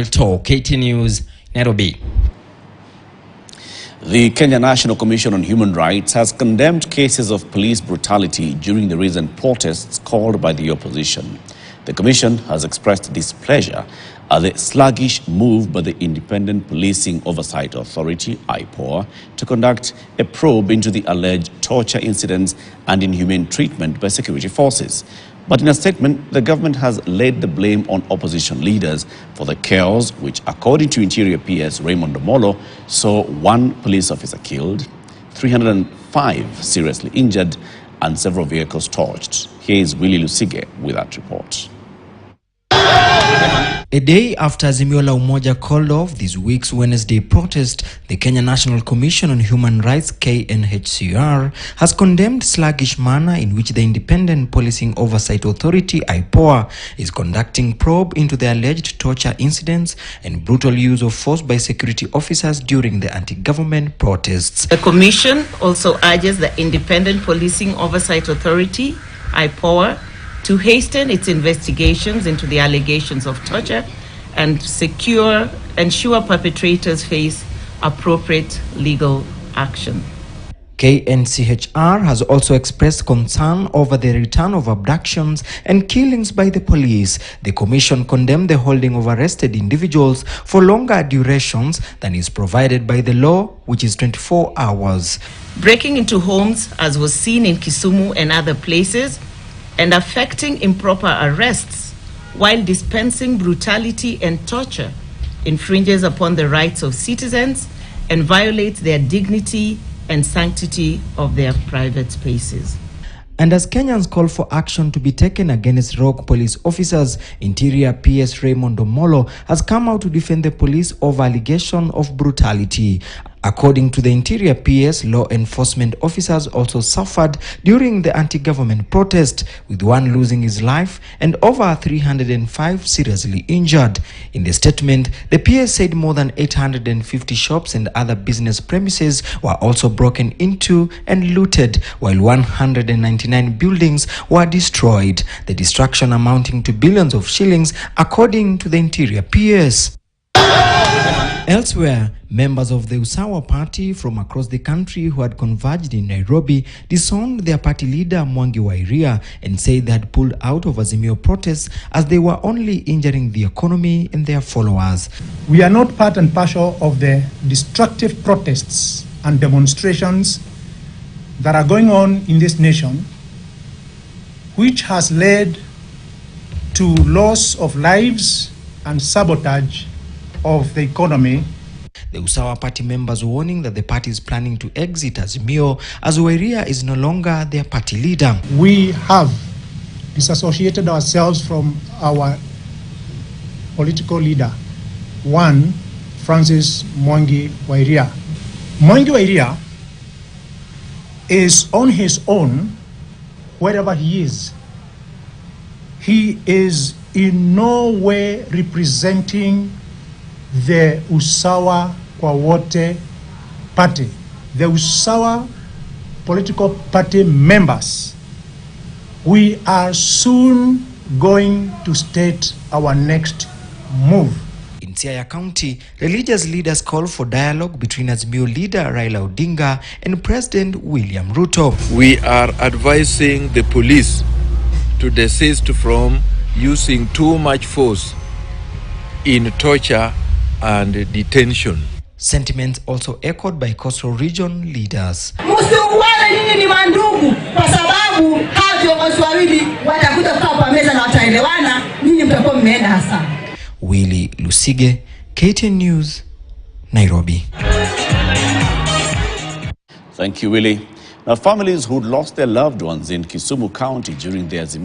Talk, KT News, Nairobi. The Kenya National Commission on Human Rights has condemned cases of police brutality during the recent protests called by the opposition. The commission has expressed displeasure at the sluggish move by the Independent Policing Oversight Authority, IPOA, to conduct a probe into the alleged torture incidents and inhumane treatment by security forces. But in a statement, the government has laid the blame on opposition leaders for the chaos, which, according to Interior PS Raymond Omolo, saw 1 police officer killed, 305 seriously injured, and several vehicles torched. Here is Willie Lusige with that report. A day after Azimio la Umoja called off this week's Wednesday protest, the Kenya National Commission on Human Rights, KNHCR, has condemned sluggish manner in which the Independent Policing Oversight Authority, IPOA, is conducting probe into the alleged torture incidents and brutal use of force by security officers during the anti-government protests. The Commission also urges the Independent Policing Oversight Authority, IPOA, to hasten its investigations into the allegations of torture and ensure perpetrators face appropriate legal action. KNCHR has also expressed concern over the return of abductions and killings by the police. The commission condemned the holding of arrested individuals for longer durations than is provided by the law, which is 24 hours. Breaking into homes, as was seen in Kisumu and other places, and affecting improper arrests while dispensing brutality and torture infringes upon the rights of citizens and violates their dignity and sanctity of their private spaces. And as Kenyans call for action to be taken against rogue police officers, Interior PS Raymond Omolo has come out to defend the police over allegation of brutality. According to the Interior PS, law enforcement officers also suffered during the anti-government protest, with 1 losing his life and over 305 seriously injured. In the statement, the PS said more than 850 shops and other business premises were also broken into and looted, while 199 buildings were destroyed, the destruction amounting to billions of shillings, according to the Interior PS. Elsewhere, members of the Usawa party from across the country who had converged in Nairobi disowned their party leader Mwangi wa Iria and said they had pulled out of Azimio protests as they were only injuring the economy and their followers. We are not part and parcel of the destructive protests and demonstrations that are going on in this nation, which has led to loss of lives and sabotage of the economy. The Usawa party members warning that the party is planning to exit Azimio as Wairia is no longer their party leader. We have disassociated ourselves from our political leader, one Francis Mwangi wa Iria. Mwangi wa Iria is on his own wherever he is. He is in no way representing the Usawa kwa wote party. The Usawa political party members, we are soon going to state our next move. In Siaya County, religious leaders call for dialogue between Azimio leader Raila Odinga and President William Ruto. We are advising the police to desist from using too much force in torture and detention. Sentiments also echoed by coastal region leaders. Msiuane nyinyi ni mandugu kwa sababu hao viongozi wawili watakuja kukaa kwa meza na wataelewana, nyinyi mtakuwa mmeenda hasa. Willie Lusige, KT News, Nairobi. Thank you, Willie. Now, families who lost their loved ones in Kisumu County during the Azimio